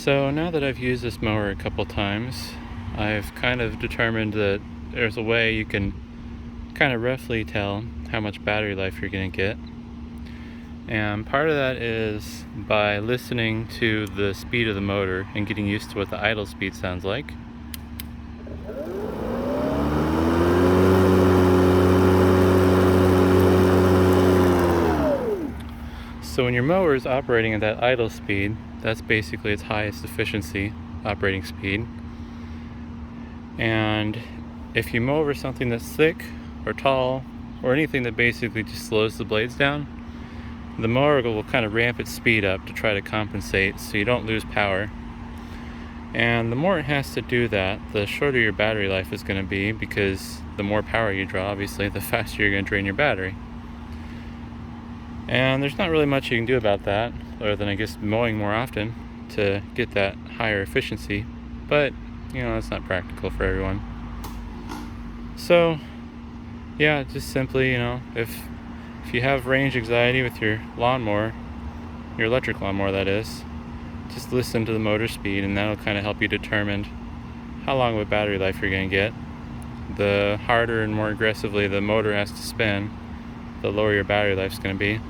So now that I've used this mower a couple times, I've kind of determined that there's a way you can kind of roughly tell how much battery life you're going to get. And part of that is by listening to the speed of the motor and getting used to what the idle speed sounds like. So when your mower is operating at that idle speed, that's basically its highest efficiency operating speed. And if you mow over something that's thick or tall or anything that basically just slows the blades down, the mower will kind of ramp its speed up to try to compensate so you don't lose power. And the more it has to do that, the shorter your battery life is going to be, because the more power you draw, obviously, the faster you're going to drain your battery. And there's not really much you can do about that, other than I guess mowing more often to get that higher efficiency. But, it's not practical for everyone. So, yeah, just simply, if you have range anxiety with your lawnmower, your electric lawnmower that is, just listen to the motor speed, and that'll kind of help you determine how long of a battery life you're going to get. The harder and more aggressively the motor has to spin, the lower your battery life's going to be.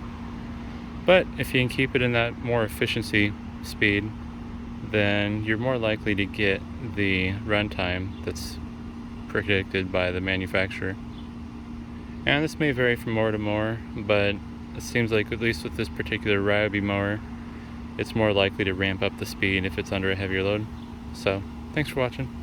But if you can keep it in that more efficiency speed, then you're more likely to get the runtime that's predicted by the manufacturer. And this may vary from mower to mower, but it seems like, at least with this particular Ryobi mower, it's more likely to ramp up the speed if it's under a heavier load. So, thanks for watching.